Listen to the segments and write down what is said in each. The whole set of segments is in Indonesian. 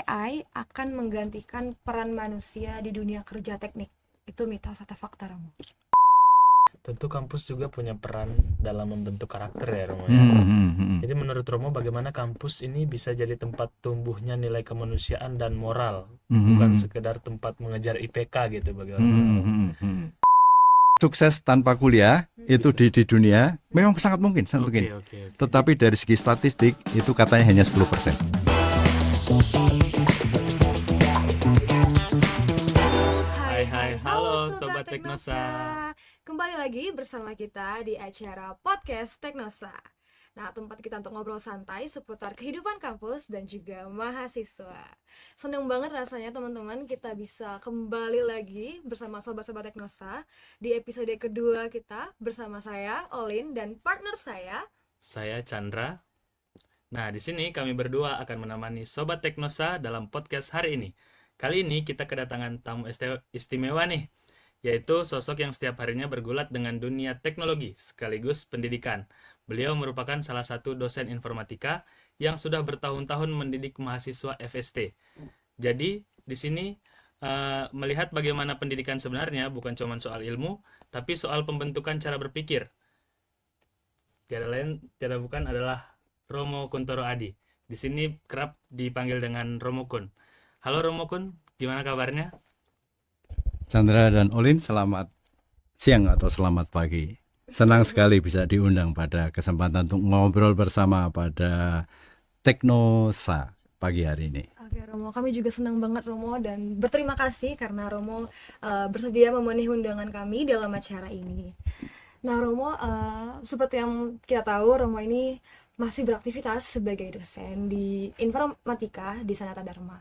AI akan menggantikan peran manusia di dunia kerja teknik. Itu mitos atau fakta, Romo? Tentu kampus juga punya peran dalam membentuk karakter ya Romo ya. Hmm, hmm, hmm. Jadi menurut Romo bagaimana kampus ini bisa jadi tempat tumbuhnya nilai kemanusiaan dan moral, bukan sekedar tempat mengejar IPK gitu bagi orang Romo. Sukses tanpa kuliah itu di dunia memang sangat mungkin, sangat mungkin. Oke. Tetapi dari segi statistik itu katanya hanya 10%. Hai, halo Sobat Teknosa. Kembali lagi bersama kita di acara podcast Teknosa. Nah, tempat kita untuk ngobrol santai seputar kehidupan kampus dan juga mahasiswa. Seneng banget rasanya teman-teman kita bisa kembali lagi bersama sobat-sobat Teknosa di episode kedua kita bersama saya Olin dan partner Saya Chandra. Nah, di sini kami berdua akan menemani Sobat Teknosa dalam podcast hari ini. Kali ini kita kedatangan tamu istimewa nih, yaitu sosok yang setiap harinya bergulat dengan dunia teknologi sekaligus pendidikan. Beliau merupakan salah satu dosen informatika yang sudah bertahun-tahun mendidik mahasiswa FST. Jadi, di sini melihat bagaimana pendidikan sebenarnya bukan cuma soal ilmu, tapi soal pembentukan cara berpikir. Tiada bukan adalah Romo Kuntoro Adi. Di sini kerap dipanggil dengan Romo Kun. Halo Romo Kun, gimana kabarnya? Chandra dan Olin, selamat siang atau selamat pagi. Senang sekali bisa diundang pada kesempatan untuk ngobrol bersama pada Teknosa pagi hari ini. Oke Romo, kami juga senang banget Romo dan berterima kasih karena Romo bersedia memenuhi undangan kami dalam acara ini. Nah Romo, seperti yang kita tahu Romo ini masih beraktivitas sebagai dosen di informatika di Sanata Dharma.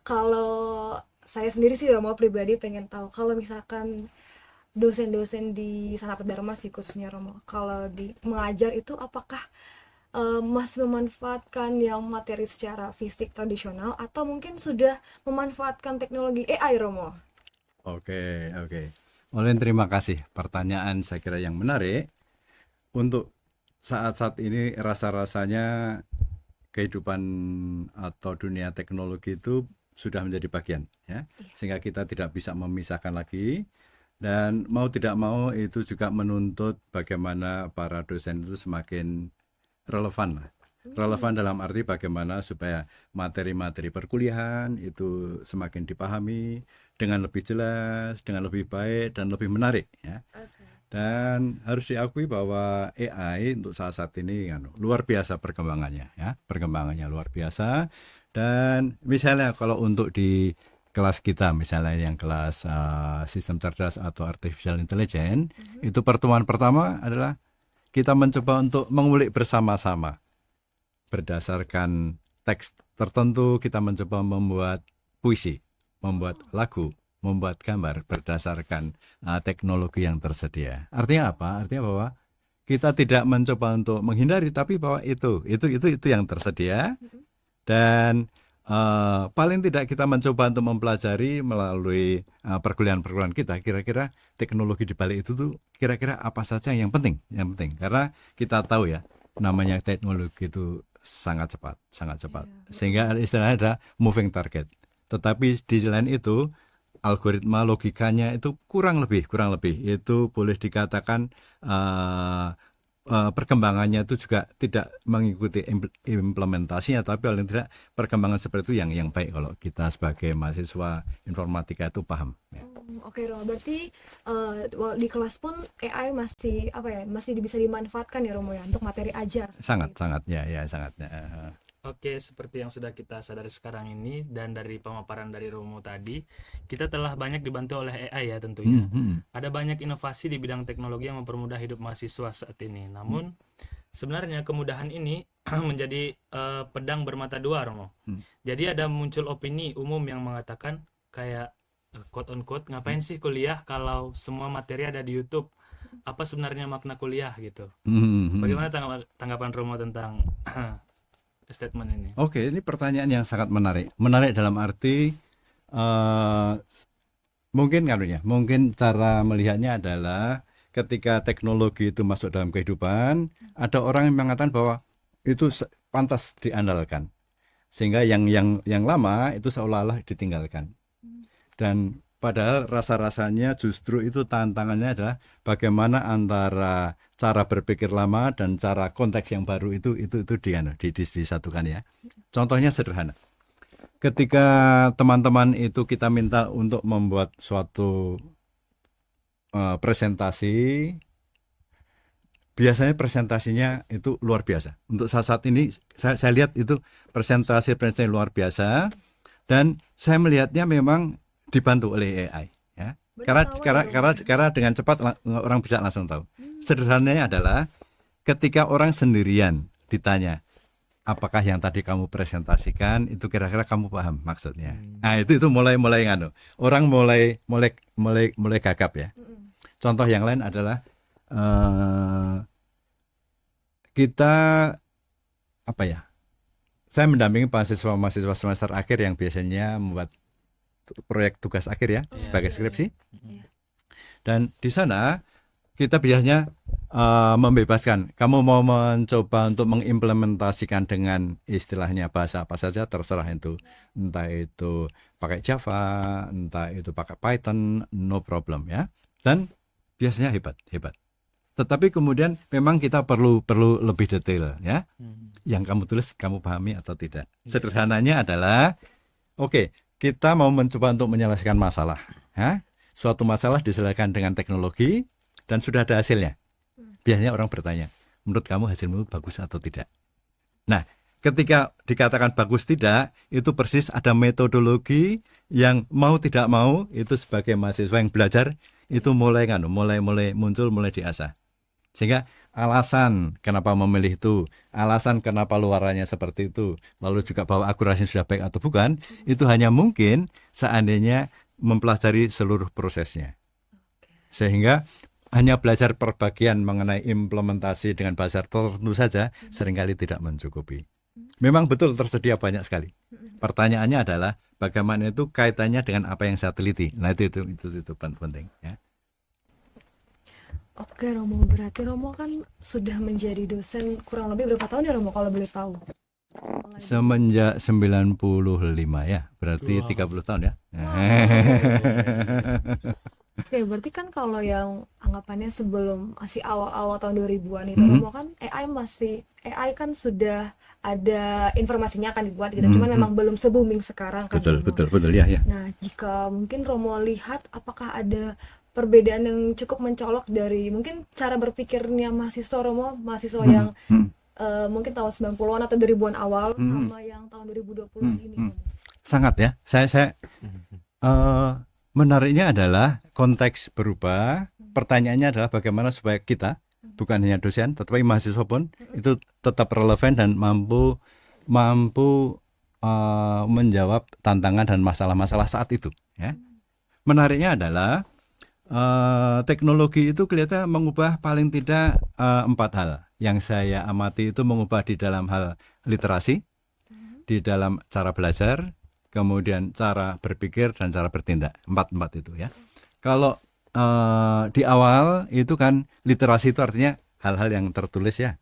Kalau saya sendiri sih Romo pribadi pengen tahu kalau misalkan dosen-dosen di Sanata Dharma sih khususnya Romo, kalau di mengajar itu apakah masih memanfaatkan yang materi secara fisik tradisional atau mungkin sudah memanfaatkan teknologi AI Romo? Oke. Olin, terima kasih. Pertanyaan saya kira yang menarik. Untuk saat-saat ini rasa-rasanya kehidupan atau dunia teknologi itu sudah menjadi bagian, ya, sehingga kita tidak bisa memisahkan lagi. Dan mau tidak mau itu juga menuntut bagaimana para dosen itu semakin relevan. Relevan dalam arti bagaimana supaya materi-materi perkuliahan itu semakin dipahami dengan lebih jelas, dengan lebih baik dan lebih menarik, ya. Dan harus diakui bahwa AI untuk saat ini luar biasa perkembangannya, ya. Perkembangannya luar biasa. Dan misalnya kalau untuk di kelas kita, misalnya yang kelas sistem cerdas atau artificial intelligence, itu pertemuan pertama adalah kita mencoba untuk mengulik bersama-sama. Berdasarkan teks tertentu kita mencoba membuat puisi, membuat lagu, membuat gambar berdasarkan teknologi yang tersedia. Artinya apa? Artinya bahwa kita tidak mencoba untuk menghindari, tapi bahwa itu yang tersedia. Dan paling tidak kita mencoba untuk mempelajari melalui perkuliahan-perkuliahan kita, kira-kira teknologi di balik itu tuh kira-kira apa saja yang penting. Karena kita tahu ya, namanya teknologi itu sangat cepat. Sehingga istilahnya ada moving target. Tetapi di lain itu algoritma logikanya itu kurang lebih itu boleh dikatakan perkembangannya itu juga tidak mengikuti implementasinya, tapi paling tidak perkembangan seperti itu yang baik kalau kita sebagai mahasiswa informatika itu paham, ya. Oke Romo, berarti di kelas pun AI masih bisa dimanfaatkan ya Romo ya untuk materi ajar. Sangat ya. Oke, seperti yang sudah kita sadari sekarang ini dan dari pemaparan dari Romo tadi, kita telah banyak dibantu oleh AI ya tentunya. Ada banyak inovasi di bidang teknologi yang mempermudah hidup mahasiswa saat ini. Namun, sebenarnya kemudahan ini menjadi pedang bermata dua, Romo. Jadi ada muncul opini umum yang mengatakan kayak quote on quote, ngapain sih kuliah kalau semua materi ada di YouTube? Apa sebenarnya makna kuliah gitu? Bagaimana tanggapan Romo tentang statement ini? Oke, ini pertanyaan yang sangat menarik. Menarik dalam arti mungkin cara melihatnya adalah ketika teknologi itu masuk dalam kehidupan, ada orang yang mengatakan bahwa itu pantas diandalkan. sehingga yang lama itu seolah-olah ditinggalkan. Dan padahal rasa-rasanya justru itu tantangannya adalah bagaimana antara cara berpikir lama dan cara konteks yang baru itu disatukan ya. Contohnya sederhana. Ketika teman-teman itu kita minta untuk membuat suatu presentasi, biasanya presentasinya itu luar biasa. Untuk saat ini saya lihat itu presentasi luar biasa, dan saya melihatnya memang dibantu oleh AI ya. Karena dengan cepat orang bisa langsung tahu. Sederhananya adalah ketika orang sendirian ditanya, apakah yang tadi kamu presentasikan itu kira-kira kamu paham maksudnya. Nah, itu mulai orang mulai gagap ya. Contoh yang lain adalah kita saya mendampingi mahasiswa semester akhir yang biasanya membuat proyek tugas akhir ya, sebagai skripsi. Dan di sana kita biasanya membebaskan, kamu mau mencoba untuk mengimplementasikan dengan istilahnya bahasa apa saja terserah itu, entah itu pakai Java, entah itu pakai Python, no problem ya. Dan biasanya hebat. Tetapi kemudian memang kita perlu lebih detail ya. Yang kamu tulis kamu pahami atau tidak. Sederhananya adalah oke, kita mau mencoba untuk menyelesaikan masalah ya. Suatu masalah diselesaikan dengan teknologi dan sudah ada hasilnya. Biasanya orang bertanya, menurut kamu hasilmu bagus atau tidak? Nah, ketika dikatakan bagus tidak, itu persis ada metodologi yang mau tidak mau itu sebagai mahasiswa yang belajar itu mulai muncul, mulai diasah. Sehingga alasan kenapa memilih itu, alasan kenapa luarannya seperti itu, lalu juga bahwa akurasinya sudah baik atau bukan, itu hanya mungkin seandainya mempelajari seluruh prosesnya. Sehingga hanya belajar per bagian mengenai implementasi dengan bahasa tertentu saja seringkali tidak mencukupi. Memang betul tersedia banyak sekali. Pertanyaannya adalah bagaimana itu kaitannya dengan apa yang saya teliti. Nah itu penting ya. Oke Romo, berarti Romo kan sudah menjadi dosen kurang lebih berapa tahun ya Romo kalau boleh tahu? Semenjak 95 ya, berarti 30 tahun ya. Oke, berarti kan kalau yang anggapannya sebelum masih awal-awal tahun 2000-an itu Romo kan AI kan sudah ada informasinya akan dibuat gitu. Cuman memang belum se-booming sekarang kan. Betul ya. Nah, jika mungkin Romo lihat apakah ada perbedaan yang cukup mencolok dari mungkin cara berpikirnya mahasiswa Romo, mahasiswa yang mungkin tahun 90-an atau 2000-an awal sama yang tahun 2020 ini Romo. Sangat ya. Saya menariknya adalah konteks berubah. Pertanyaannya adalah bagaimana supaya kita, bukan hanya dosen, tetapi mahasiswa pun itu tetap relevan dan mampu menjawab tantangan dan masalah-masalah saat itu. Ya. Menariknya adalah teknologi itu kelihatan mengubah paling tidak 4 hal. Yang saya amati itu mengubah di dalam hal literasi, di dalam cara belajar, kemudian cara berpikir dan cara bertindak. 4 itu ya. Kalau di awal itu kan literasi itu artinya hal-hal yang tertulis ya.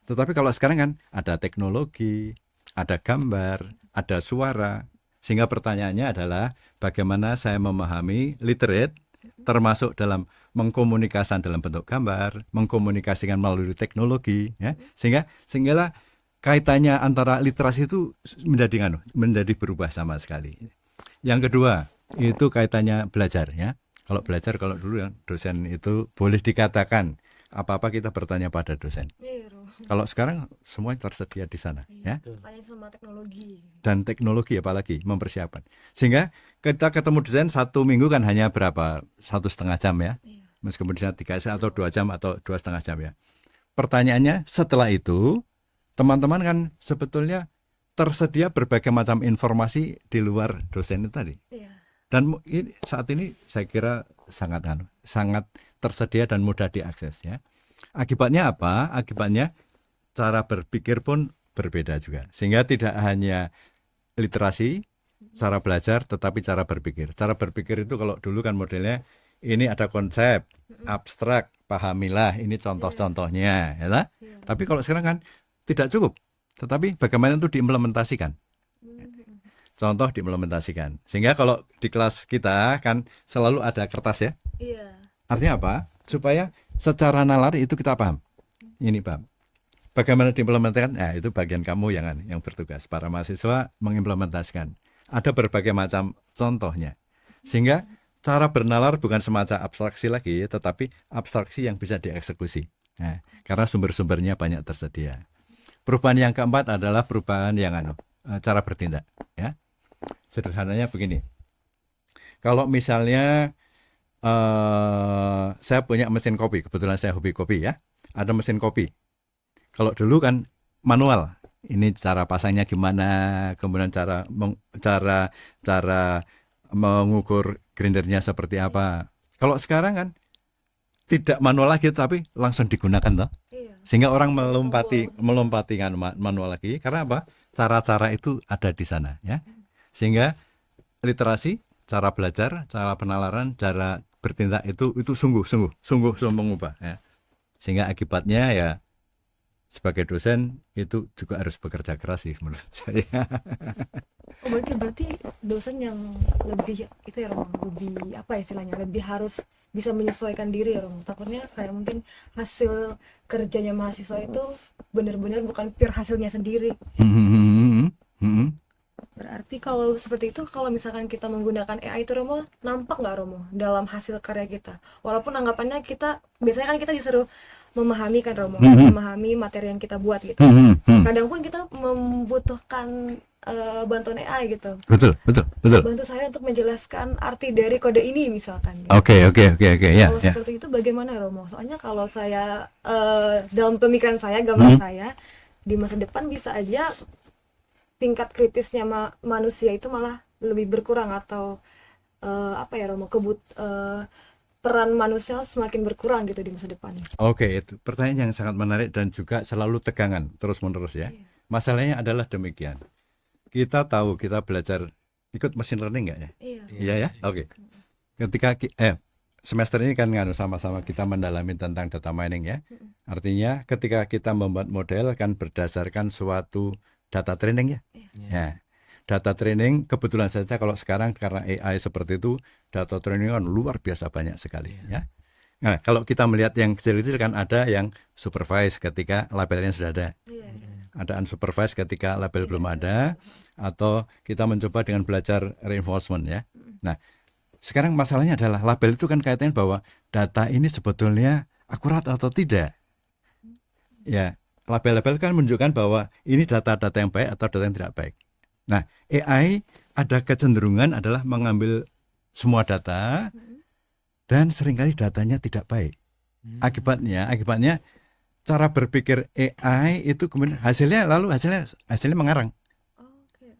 Tetapi kalau sekarang kan ada teknologi, ada gambar, ada suara. Sehingga pertanyaannya adalah bagaimana saya memahami literate termasuk dalam mengkomunikasikan dalam bentuk gambar, mengkomunikasikan melalui teknologi ya. Sehingga kaitannya antara literasi itu menjadi berubah sama sekali. Yang kedua, itu kaitannya belajar ya. Kalau dulu ya dosen itu boleh dikatakan apa-apa kita bertanya pada dosen. Kalau sekarang semua tersedia di sana ya. Tanya sama teknologi. Dan teknologi apalagi mempersiapkan. Sehingga kita ketemu dosen 1 minggu kan hanya berapa? 1,5 jam ya. Meskipun di sana 3 jam atau 2 jam atau 2,5 jam ya. Pertanyaannya setelah itu teman-teman kan sebetulnya tersedia berbagai macam informasi di luar dosen itu tadi. Dan saat ini saya kira sangat tersedia dan mudah diakses ya. Akibatnya apa? Akibatnya cara berpikir pun berbeda juga. Sehingga tidak hanya literasi, cara belajar, tetapi cara berpikir. Cara berpikir itu kalau dulu kan modelnya ini ada konsep abstrak, pahamilah, ini contoh-contohnya ya. Tapi kalau sekarang kan tidak cukup. Tetapi bagaimana itu diimplementasikan? contoh diimplementasikan. Sehingga kalau di kelas kita kan selalu ada kertas ya. Iya. Artinya apa? Supaya secara nalar itu kita paham. Ini paham. Bagaimana diimplementasikan? Nah, itu bagian kamu yang bertugas. Para mahasiswa mengimplementasikan. Ada berbagai macam contohnya. Sehingga cara bernalar bukan semacam abstraksi lagi, tetapi abstraksi yang bisa dieksekusi. Nah, karena sumber-sumbernya banyak tersedia. Perubahan yang keempat adalah perubahan yang cara bertindak. Ya, sederhananya begini. Kalau misalnya saya punya mesin kopi, kebetulan saya hobi kopi ya. Ada mesin kopi. Kalau dulu kan manual. Ini cara pasangnya gimana, kemudian cara mengukur grindernya seperti apa. Kalau sekarang kan tidak manual lagi, tapi langsung digunakan toh. Iya. Sehingga orang melompati kan manual lagi. Karena apa? Cara-cara itu ada di sana ya. Sehingga literasi, cara belajar, cara penalaran, cara bertindak itu sungguh mengubah ya. Sehingga akibatnya ya sebagai dosen itu juga harus bekerja keras sih menurut saya. Oh, berarti dosen yang lebih itu ya Romo, lebih apa istilahnya, lebih harus bisa menyesuaikan diri ya Romo. Takutnya kayak mungkin hasil kerjanya mahasiswa itu benar-benar bukan pure hasilnya sendiri. Berarti kalau seperti itu, kalau misalkan kita menggunakan AI itu Romo, nampak nggak Romo dalam hasil karya kita? Walaupun anggapannya kita, biasanya kan kita disuruh memahami kan Romo, memahami materi yang kita buat gitu. Kadang pun kita membutuhkan bantuan AI gitu. Betul. Bantu saya untuk menjelaskan arti dari kode ini misalkan. Gitu. Oke, ya. Kalau seperti itu bagaimana Romo? Soalnya kalau saya dalam pemikiran saya, gambaran saya di masa depan bisa aja tingkat kritisnya manusia itu malah lebih berkurang atau apa ya Romo, peran manusia semakin berkurang gitu di masa depan. Oke, itu pertanyaan yang sangat menarik dan juga selalu tegangan terus-menerus ya. Masalahnya adalah demikian. Kita tahu kita belajar ikut machine learning nggak ya? Iya ya. Oke. Ketika semester ini kan sama-sama kita mendalami tentang data mining ya. Artinya ketika kita membuat model kan berdasarkan suatu data training ya. Ya. Data training kebetulan saja kalau sekarang karena AI seperti itu, data training kan luar biasa banyak sekali ya. Nah, kalau kita melihat yang kecil-kecil kan ada yang supervise ketika labelnya sudah ada. Ada unsupervised ketika label belum ada, atau kita mencoba dengan belajar reinforcement ya. Nah, sekarang masalahnya adalah label itu kan kaitannya bahwa data ini sebetulnya akurat atau tidak. Ya, label-label kan menunjukkan bahwa ini data-data yang baik atau data yang tidak baik. Nah, AI ada kecenderungan adalah mengambil semua data dan seringkali datanya tidak baik. Akibatnya cara berpikir AI itu kemudian hasilnya mengarang.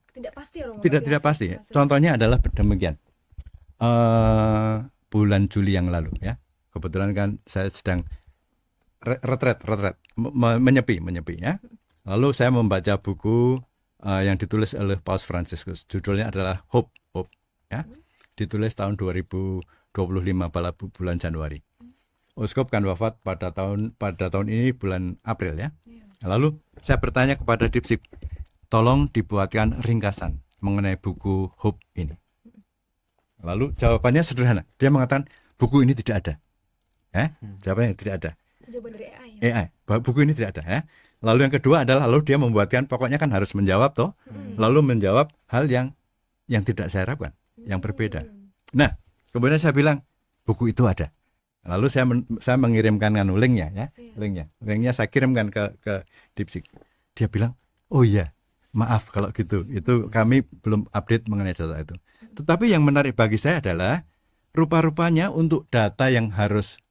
Tidak pasti Romo. Tidak pasti. Contohnya adalah demikian. Bulan Juli yang lalu ya. Kebetulan kan saya sedang retret menyepi ya. Lalu saya membaca buku yang ditulis oleh Paus Fransiskus. Judulnya adalah Hope ya. Ditulis tahun 2025 pada bulan Januari. Uskup kan wafat pada tahun ini bulan April ya. Lalu saya bertanya kepada Dipsik, tolong dibuatkan ringkasan mengenai buku Hope ini. Lalu jawabannya sederhana. Dia mengatakan buku ini tidak ada. Jawabannya tidak ada. Jawaban dari AI. AI, buku ini tidak ada ya. Lalu yang kedua adalah lalu dia membuatkan, pokoknya kan harus menjawab toh. Lalu menjawab hal yang tidak saya harapkan, yang berbeda. Nah, kemudian saya bilang buku itu ada. Lalu saya mengirimkan linknya ya, linknya saya kirimkan ke Dipsik. Dia bilang, oh iya, maaf kalau gitu, itu kami belum update mengenai data itu. Tetapi yang menarik bagi saya adalah rupa-rupanya untuk data yang harus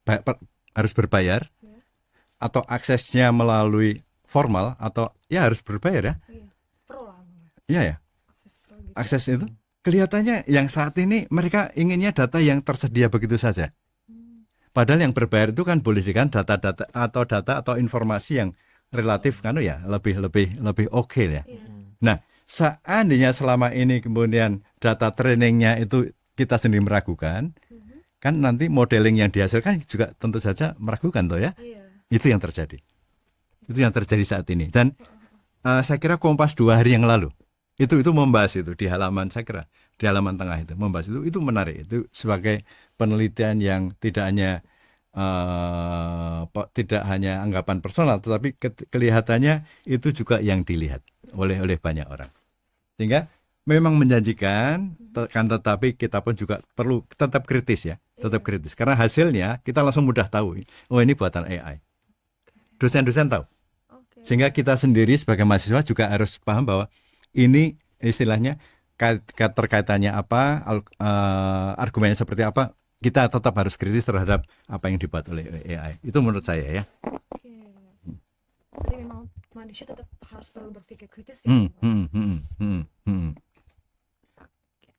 berbayar atau aksesnya melalui formal atau ya harus berbayar ya. Iya ya. Akses itu kelihatannya yang saat ini mereka inginnya data yang tersedia begitu saja. Padahal yang berbayar itu kan boleh dengan data-data atau informasi yang relatif kan ya lebih oke ya. Nah, seandainya selama ini kemudian data trainingnya itu kita sendiri meragukan, kan nanti modeling yang dihasilkan juga tentu saja meragukan toh ya. Itu yang terjadi. Itu yang terjadi saat ini. Dan saya kira Kompas 2 hari yang lalu Itu membahas itu di halaman, saya kira di halaman tengah itu membahas itu menarik, itu sebagai penelitian yang tidak hanya anggapan personal, tetapi kelihatannya itu juga yang dilihat oleh banyak orang, sehingga memang menjanjikan, kan, tetapi kita pun juga perlu tetap kritis ya, tetap kritis, karena hasilnya kita langsung mudah tahu, oh ini buatan AI. Dosen-dosen tahu, sehingga kita sendiri sebagai mahasiswa juga harus paham bahwa ini istilahnya terkaitannya apa, argumennya seperti apa, kita tetap harus kritis terhadap apa yang dibuat oleh AI. Itu menurut saya ya. Oke. Jadi memang manusia tetap harus perlu berpikir kritis ya.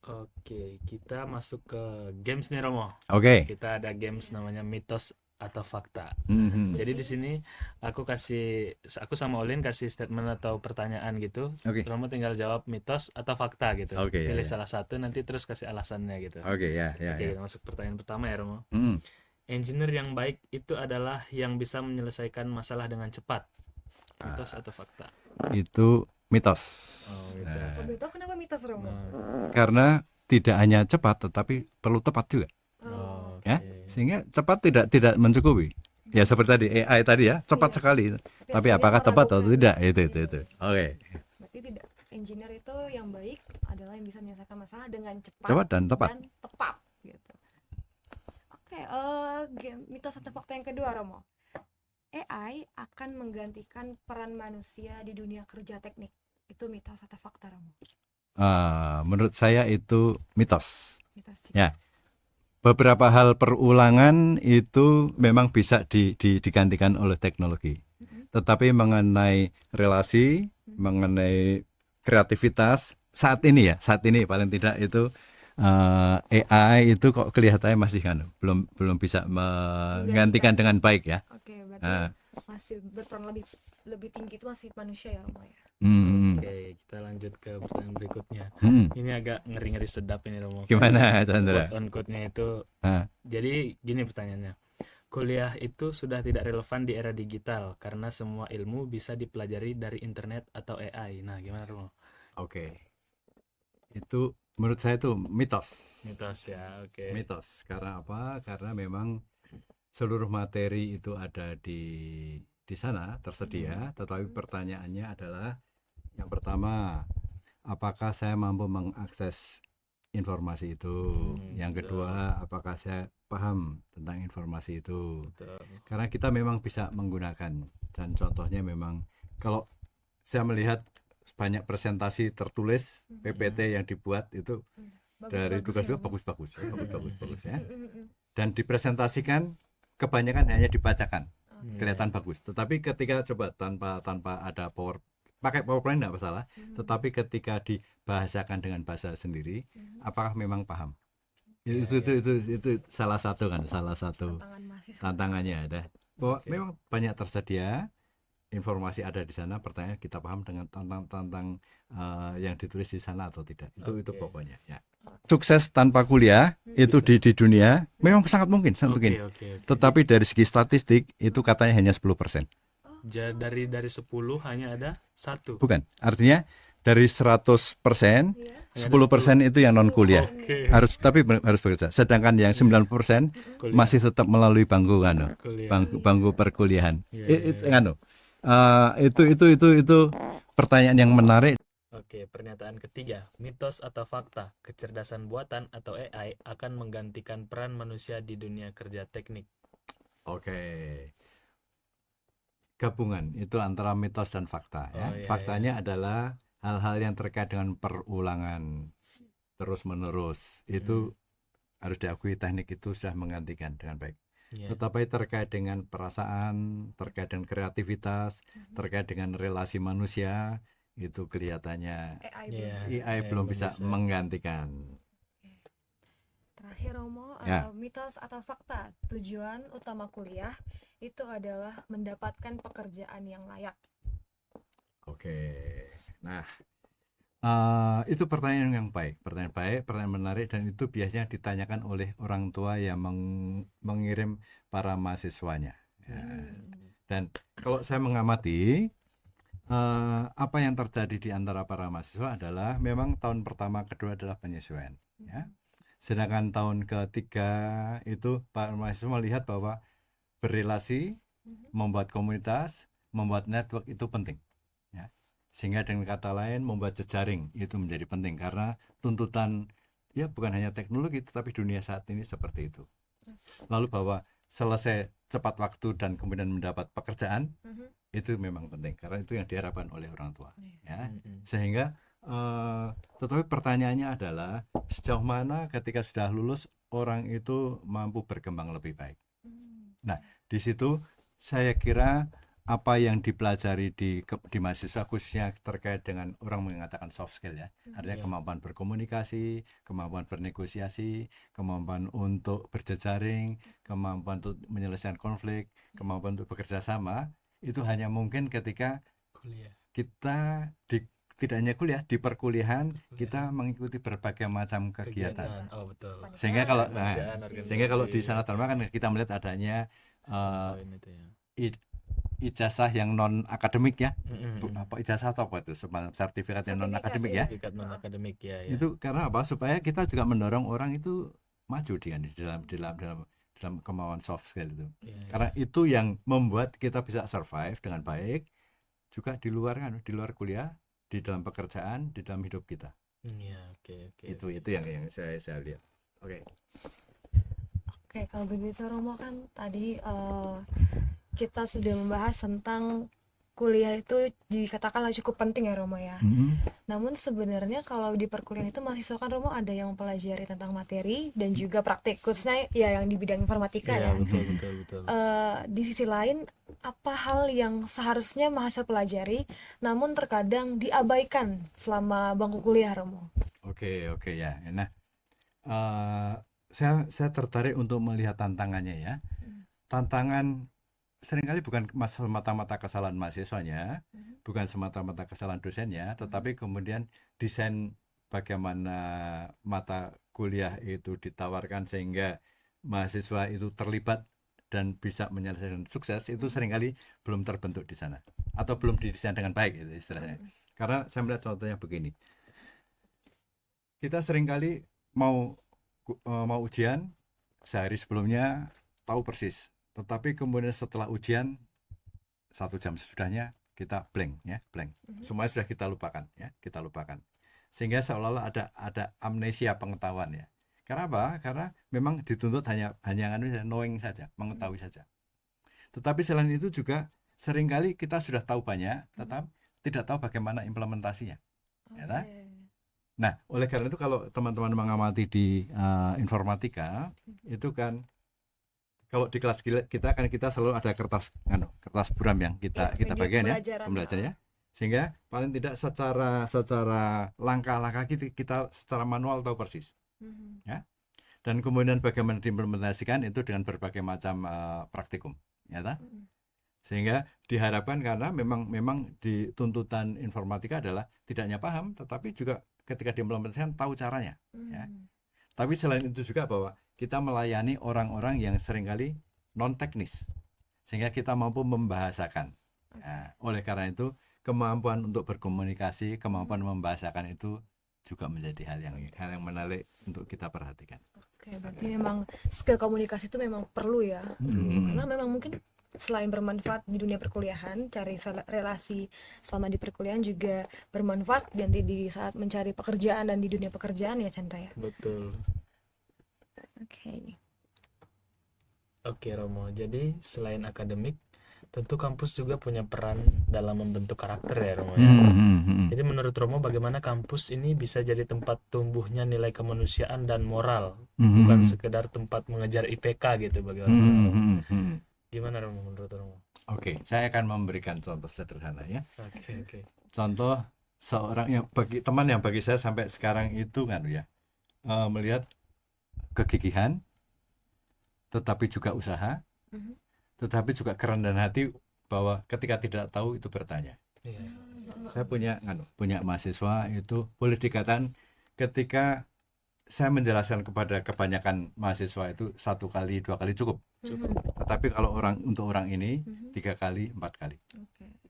Oke, kita masuk ke games nih Romo. Oke. Kita ada games namanya mitos atau fakta. Jadi di sini aku sama Olin kasih statement atau pertanyaan gitu. Oke. Romo tinggal jawab mitos atau fakta gitu. Oke, Pilih ya. salah satu, nanti terus kasih alasannya gitu. Oke, ya. Oke, kita masuk pertanyaan pertama ya Romo. Mm. Engineer yang baik itu adalah yang bisa menyelesaikan masalah dengan cepat. Mitos atau fakta? Itu mitos. Oh, gitu. Oh, betul, kenapa mitos Romo? Karena tidak hanya cepat tetapi perlu tepat juga. Oh, Ya, oke. sehingga cepat tidak mencukupi. Ya seperti tadi AI tadi ya, cepat sekali. Tapi apakah tepat atau tidak? Itu. Oke. Berarti tidak, engineer itu yang baik adalah yang bisa menyelesaikan masalah dengan cepat, Cepat dan tepat. gitu. Oke, mitos atau fakta yang kedua Romo. AI akan menggantikan peran manusia di dunia kerja teknik. Itu mitos atau fakta Romo? Menurut saya itu mitos. Mitos juga. Ya. Beberapa hal perulangan itu memang bisa digantikan oleh teknologi. Tetapi mengenai relasi, mengenai kreativitas saat ini paling tidak itu AI itu kok kelihatannya masih belum bisa menggantikan dengan baik ya. Oke, berarti masih berperan lebih tinggi itu masih manusia ya Romo ya. Oke, kita lanjut ke pertanyaan berikutnya. Hmm. Ini agak ngeri-ngeri sedap ini Romo. Gimana Chandra? Quote on quote-nya itu. Ah. Jadi gini pertanyaannya. Kuliah itu sudah tidak relevan di era digital karena semua ilmu bisa dipelajari dari internet atau AI. Nah, gimana Romo? Oke. Itu menurut saya itu mitos. Mitos ya, oke. Mitos. Karena apa? Karena memang seluruh materi itu ada di sana tersedia, tetapi pertanyaannya adalah yang pertama, apakah saya mampu mengakses informasi itu? Yang kedua, apakah saya paham tentang informasi itu? Betul. Karena kita memang bisa menggunakan, dan contohnya memang kalau saya melihat banyak presentasi tertulis PPT yang dibuat itu dari tugas itu bagus ya, dan dipresentasikan kebanyakan hanya dibacakan, kelihatan bagus. Tetapi ketika coba tanpa ada pakai PowerPoint tidak masalah, tetapi ketika dibahasakan dengan bahasa sendiri, apakah memang paham? Itu salah satu tantangannya ada. Bahwa memang banyak tersedia informasi ada di sana, pertanyaan kita paham dengan tentang yang ditulis di sana atau tidak. Itu pokoknya ya. Sukses tanpa kuliah itu di dunia memang sangat mungkin. Tetapi dari segi statistik itu katanya hanya 10%. Dari 10 hanya ada 1. Bukan, artinya dari 100%, 10% itu yang non kuliah. Harus bekerja. Sedangkan yang 90% masih tetap melalui bangku perkuliahan. Itu pertanyaan yang menarik. Oke, pernyataan ketiga, mitos atau fakta, kecerdasan buatan atau AI akan menggantikan peran manusia di dunia kerja teknik. Oke. Gabungan itu antara mitos dan fakta ya. Faktanya adalah hal-hal yang terkait dengan perulangan terus-menerus. Itu harus diakui, teknik itu sudah menggantikan dengan baik. Tetapi terkait dengan perasaan, terkait dengan kreativitas, terkait dengan relasi manusia, itu kelihatannya AI belum bisa menggantikan. Terakhir Romo, mitos atau fakta, tujuan utama kuliah itu adalah mendapatkan pekerjaan yang layak. Oke, nah itu pertanyaan yang baik, pertanyaan menarik, dan itu biasanya ditanyakan oleh orang tua yang mengirim para mahasiswanya. Dan kalau saya mengamati apa yang terjadi di antara para mahasiswa adalah memang tahun pertama kedua adalah penyesuaian, ya. Sedangkan tahun ketiga itu para mahasiswa melihat bahwa berrelasi, membuat komunitas, membuat network itu penting, ya. Sehingga dengan kata lain membuat jejaring itu menjadi penting karena tuntutan ya bukan hanya teknologi tetapi dunia saat ini seperti itu. Lalu bahwa selesai cepat waktu dan kemudian mendapat pekerjaan itu memang penting karena itu yang diharapkan oleh orang tua, ya. Sehingga tetapi pertanyaannya adalah sejauh mana ketika sudah lulus orang itu mampu berkembang lebih baik. Nah, di situ saya kira apa yang dipelajari di mahasiswa khususnya terkait dengan orang mengatakan soft skill, ya, artinya kemampuan berkomunikasi, kemampuan bernegosiasi, kemampuan untuk berjejaring, kemampuan untuk menyelesaikan konflik, kemampuan untuk bekerja sama, itu hanya mungkin ketika Kuliah. kita tidak hanya kuliah, di perkuliahan kita mengikuti berbagai macam kegiatan. Oh betul. Sehingga kalau Organisasi. sehingga kalau di sana Dharma kan kita melihat adanya Poin itu ya. ijazah yang non akademik, ya. Apa ijazah atau apa itu sertifikat yang non akademik, ya. Sertifikat non akademik ya. Itu karena apa? Supaya kita juga mendorong orang itu maju di dalam kemauan soft skill itu. Karena itu yang membuat kita bisa survive dengan baik juga di luar kuliah, di dalam pekerjaan, di dalam hidup kita. Iya, oke. Itu yang saya lihat. Oke. Oke, kalau begitu Romo, kan tadi kita sudah membahas tentang kuliah itu dikatakanlah cukup penting ya Romo, ya. Namun sebenarnya kalau di perkuliahan itu mahasiswa kan Romo ada yang mempelajari tentang materi dan juga praktik, khususnya ya yang di bidang informatika, ya. Betul. Di sisi lain, apa hal yang seharusnya mahasiswa pelajari namun terkadang diabaikan selama bangku kuliah, Romo? Oke, ya. Nah, saya tertarik untuk melihat tantangannya, ya. Tantangan seringkali bukan semata-mata kesalahan mahasiswanya, bukan semata-mata kesalahan dosennya, tetapi kemudian desain bagaimana mata kuliah itu ditawarkan sehingga mahasiswa itu terlibat dan bisa menyelesaikan sukses, itu seringkali belum terbentuk di sana atau belum didesain dengan baik, itu istilahnya. Karena saya melihat contohnya begini, kita seringkali mau ujian sehari sebelumnya tahu persis, tetapi kemudian setelah ujian 1 jam sesudahnya kita blank, semuanya sudah kita lupakan, sehingga seolah-olah ada amnesia pengetahuan, ya. Karena apa? Karena memang dituntut hanya knowing saja, mengetahui saja. Tetapi selain itu juga seringkali kita sudah tahu banyak, tetapi tidak tahu bagaimana implementasinya. Ya, nah, oleh karena itu kalau teman-teman mengamati di informatika, itu kan kalau di kelas kita kan kita selalu ada kertas buram yang kita bagian, ya, pembelajaran, ya. Sehingga paling tidak secara langkah-langkah kita secara manual tahu persis. Ya. Dan kemudian bagaimana diimplementasikan itu dengan berbagai macam praktikum, ya. Sehingga diharapkan, karena memang di tuntutan informatika adalah tidak hanya paham tetapi juga ketika diimplementasikan tahu caranya, ya. Tapi selain itu juga bahwa kita melayani orang-orang yang seringkali non teknis sehingga kita mampu membahasakan. Nah, oleh karena itu kemampuan untuk berkomunikasi, kemampuan membahasakan itu juga menjadi hal yang menarik untuk kita perhatikan. Oke, berarti memang skill komunikasi itu memang perlu, ya. Karena memang mungkin selain bermanfaat di dunia perkuliahan, cari relasi selama di perkuliahan juga bermanfaat nanti di saat mencari pekerjaan dan di dunia pekerjaan, ya Chandra, ya. Betul. Oke Romo, jadi selain akademik tentu kampus juga punya peran dalam membentuk karakter, ya Romo, ya. Jadi menurut Romo bagaimana kampus ini bisa jadi tempat tumbuhnya nilai kemanusiaan dan moral, bukan sekedar tempat mengejar IPK gitu bagi orang. Gimana Romo menurut Romo? Oke, saya akan memberikan contoh sederhana, ya. Oke. Contoh seorang yang bagi saya sampai sekarang itu kan, ya, melihat kegigihan tetapi juga usaha, tetapi juga kerendahan hati bahwa ketika tidak tahu itu bertanya. Saya punya mahasiswa itu boleh dikatakan ketika saya menjelaskan kepada kebanyakan mahasiswa itu 1 kali 2 kali cukup. Tetapi kalau untuk orang ini 3 kali 4 kali.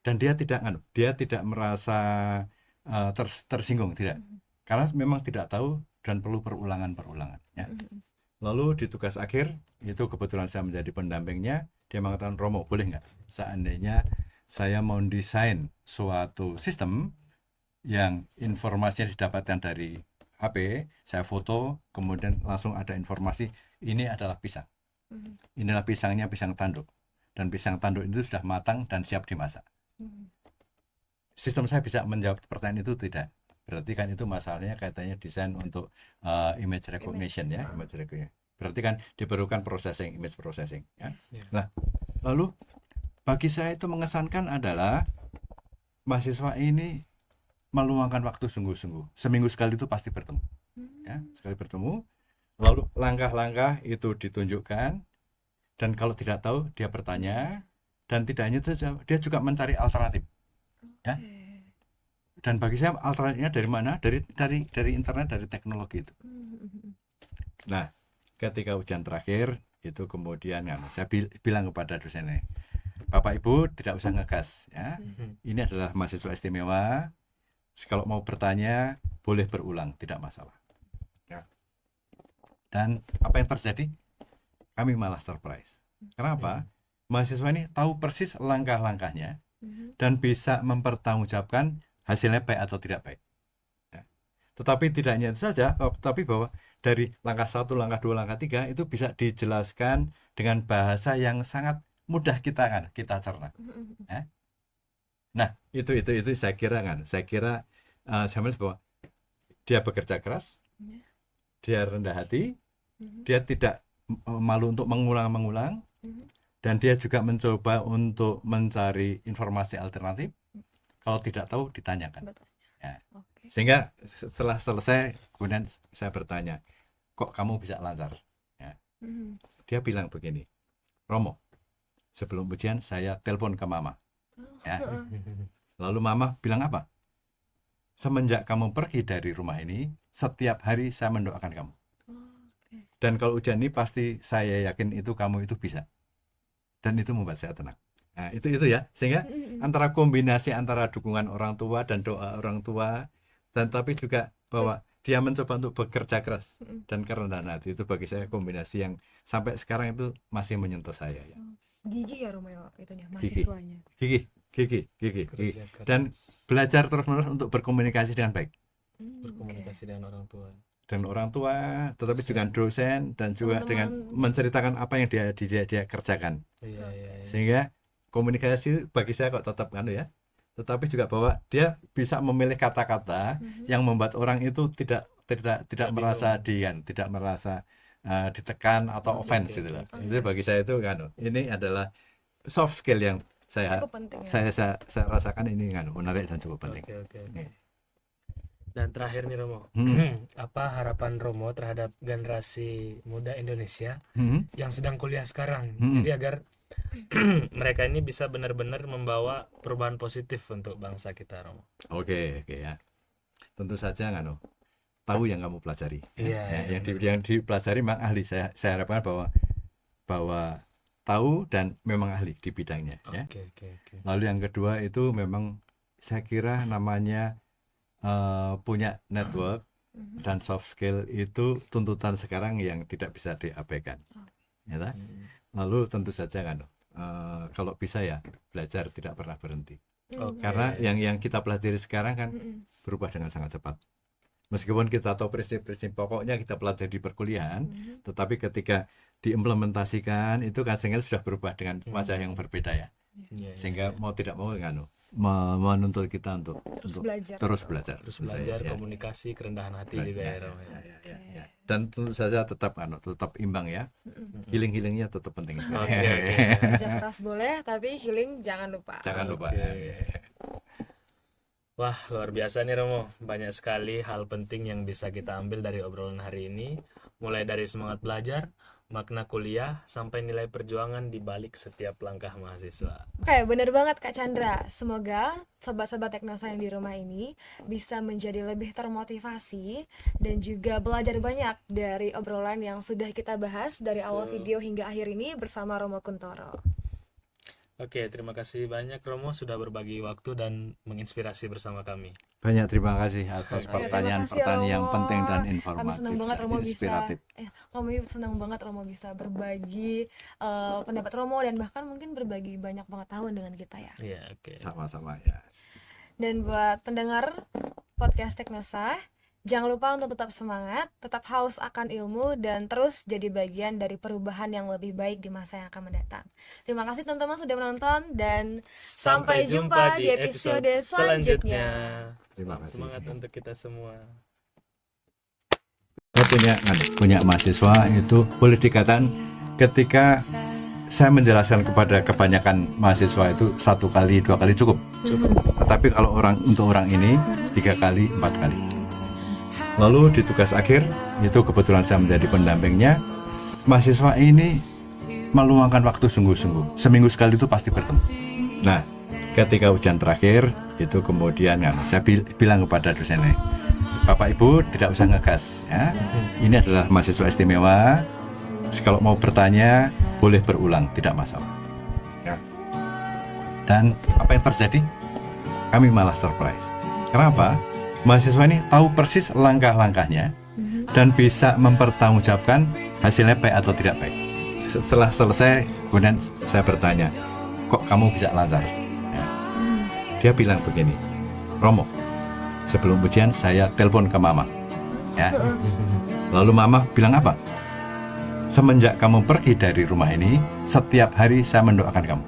dan dia tidak merasa tersinggung, tidak, karena memang tidak tahu dan perlu perulangan ya. Lalu di tugas akhir itu kebetulan saya menjadi pendampingnya, dia mengatakan, Romo, boleh nggak seandainya saya mau desain suatu sistem yang informasinya didapatkan dari HP, saya foto, kemudian langsung ada informasi, ini adalah pisang, inilah pisangnya, pisang tanduk, dan pisang tanduk itu sudah matang dan siap dimasak. Sistem saya bisa menjawab pertanyaan itu? Tidak. Berarti kan itu masalahnya kaitannya desain untuk image recognition ya, image recognition. Berarti kan diperlukan processing, image processing ya. Nah, lalu bagi saya itu mengesankan adalah mahasiswa ini meluangkan waktu sungguh-sungguh. Seminggu sekali itu pasti bertemu. Ya, sekali bertemu, lalu langkah-langkah itu ditunjukkan, dan kalau tidak tahu dia bertanya, dan tidak hanya itu, dia juga mencari alternatif. Ya. Dan bagi saya alternatifnya dari mana? Dari internet, dari teknologi itu. Nah, ketika ujian terakhir itu kemudian saya bilang kepada dosennya, Bapak Ibu tidak usah ngegas ya. Ini adalah mahasiswa istimewa. Kalau mau bertanya boleh berulang, tidak masalah. Ya. Dan apa yang terjadi? Kami malah surprise. Kenapa? Mahasiswa ini tahu persis langkah-langkahnya dan bisa mempertanggungjawabkan hasilnya baik atau tidak baik. Ya. Tetapi tidak hanya itu saja, tapi bahwa dari langkah 1, langkah 2, langkah 3 itu bisa dijelaskan dengan bahasa yang sangat mudah kita cerna. Ya. Nah, itu saya kira saya melihat bahwa dia bekerja keras, dia rendah hati, dia tidak malu untuk mengulang, dan dia juga mencoba untuk mencari informasi alternatif. Kalau tidak tahu ditanyakan. Ya. Sehingga setelah selesai kemudian saya bertanya, kok kamu bisa lancar? Ya. Dia bilang begini, Romo, sebelum ujian saya telepon ke mama. Ya. Lalu mama bilang apa? Semenjak kamu pergi dari rumah ini, setiap hari saya mendoakan kamu. Dan kalau ujian ini pasti saya yakin itu kamu itu bisa. Dan itu membuat saya tenang. Nah, itu ya. Sehingga antara kombinasi antara dukungan orang tua dan doa orang tua, dan tapi juga bahwa dia mencoba untuk bekerja keras dan kerendahan hati, itu bagi saya kombinasi yang sampai sekarang itu masih menyentuh saya ya. Gigi ya Romeo itunya mahasiswanya. Gigi. Dan belajar terus-menerus untuk berkomunikasi dengan baik. Berkomunikasi dengan orang tua. Dan orang tua, tetapi dengan dosen dan juga dengan menceritakan apa yang dia kerjakan. Iya. Sehingga komunikasi bagi saya kok tetap ya. Tetapi juga bahwa dia bisa memilih kata-kata yang membuat orang itu tidak merasa tidak merasa ditekan atau offense gitu loh. Itu bagi saya itu ini adalah soft skill yang saya rasakan ini menarik dan cukup penting. Oke. Dan terakhir nih Romo, apa harapan Romo terhadap generasi muda Indonesia yang sedang kuliah sekarang? Jadi agar mereka ini bisa benar-benar membawa perubahan positif untuk bangsa kita, Romo. Oke ya. Tentu saja tahu yang kamu pelajari. Iya. Yang dipelajari memang ahli. Saya harapkan bahwa tahu dan memang ahli di bidangnya. Oke. Lalu yang kedua itu memang saya kira namanya punya network dan soft skill itu tuntutan sekarang yang tidak bisa diabaikan. Ya, lalu tentu saja kalau bisa ya belajar tidak pernah berhenti. Karena yang kita pelajari sekarang kan berubah dengan sangat cepat. Meskipun kita tahu prinsip-prinsip pokoknya kita pelajari di perkuliahan, tetapi ketika diimplementasikan itu kan sehingga sudah berubah dengan wajah yang berbeda ya. Sehingga mau tidak mau menuntut kita untuk terus belajar komunikasi, kerendahan hati juga ya. Dan tentu saja tetap imbang ya. Healingnya tetap penting. Kerja keras boleh, tapi healing jangan lupa. Wah, luar biasa nih Romo. Banyak sekali hal penting yang bisa kita ambil dari obrolan hari ini, mulai dari semangat belajar, makna kuliah, sampai nilai perjuangan di balik setiap langkah mahasiswa. Oke, bener banget Kak Chandra. Semoga sobat-sobat Teknosa yang di rumah ini bisa menjadi lebih termotivasi dan juga belajar banyak dari obrolan yang sudah kita bahas dari awal video hingga akhir ini bersama Romo Kuntoro. Oke, terima kasih banyak Romo sudah berbagi waktu dan menginspirasi bersama kami. Banyak terima kasih atas Oke. pertanyaan-pertanyaan yang Romo. penting dan Kami informatif senang banget dan Romo bisa, inspiratif. kami senang banget Romo bisa berbagi pendapat Romo dan bahkan mungkin berbagi banyak pengetahuan dengan kita ya. Iya, oke. Sama-sama ya. Dan buat pendengar podcast Teknosa, jangan lupa untuk tetap semangat, tetap haus akan ilmu, dan terus jadi bagian dari perubahan yang lebih baik di masa yang akan mendatang. Terima kasih teman-teman sudah menonton, dan sampai jumpa di episode selanjutnya. Terima kasih. Semangat untuk kita semua. Saya punya mahasiswa itu boleh dikatakan ketika saya menjelaskan kepada kebanyakan mahasiswa itu 1 kali 2 kali cukup. Tetapi kalau untuk orang ini 3 kali 4 kali. Lalu di tugas akhir itu kebetulan saya menjadi pendampingnya. Mahasiswa ini meluangkan waktu sungguh-sungguh. Seminggu sekali itu pasti bertemu. Nah, ketika ujian terakhir itu kemudian saya bilang kepada dosennya, Bapak Ibu tidak usah ngegas ya. Ini adalah mahasiswa istimewa. Kalau mau bertanya boleh berulang, tidak masalah ya. Dan apa yang terjadi? Kami malah surprise. Kenapa? Mahasiswa ini tahu persis langkah-langkahnya dan bisa mempertanggungjawabkan hasilnya baik atau tidak baik. Setelah selesai kemudian saya bertanya, kok kamu bisa lancar ya. Dia bilang begini, Romo, sebelum ujian saya telepon ke mama ya. Lalu mama bilang apa? Semenjak kamu pergi dari rumah ini, setiap hari saya mendoakan kamu.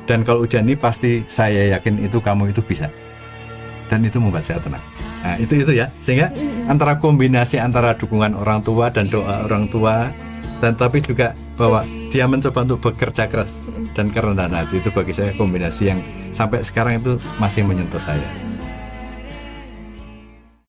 Dan kalau ujian ini pasti saya yakin itu kamu itu bisa. Dan itu membuat saya tenang. Nah, itu ya. Sehingga antara kombinasi antara dukungan orang tua dan doa orang tua, dan tapi juga bahwa dia mencoba untuk bekerja keras dan kerendahan hati, itu bagi saya kombinasi yang sampai sekarang itu masih menyentuh saya.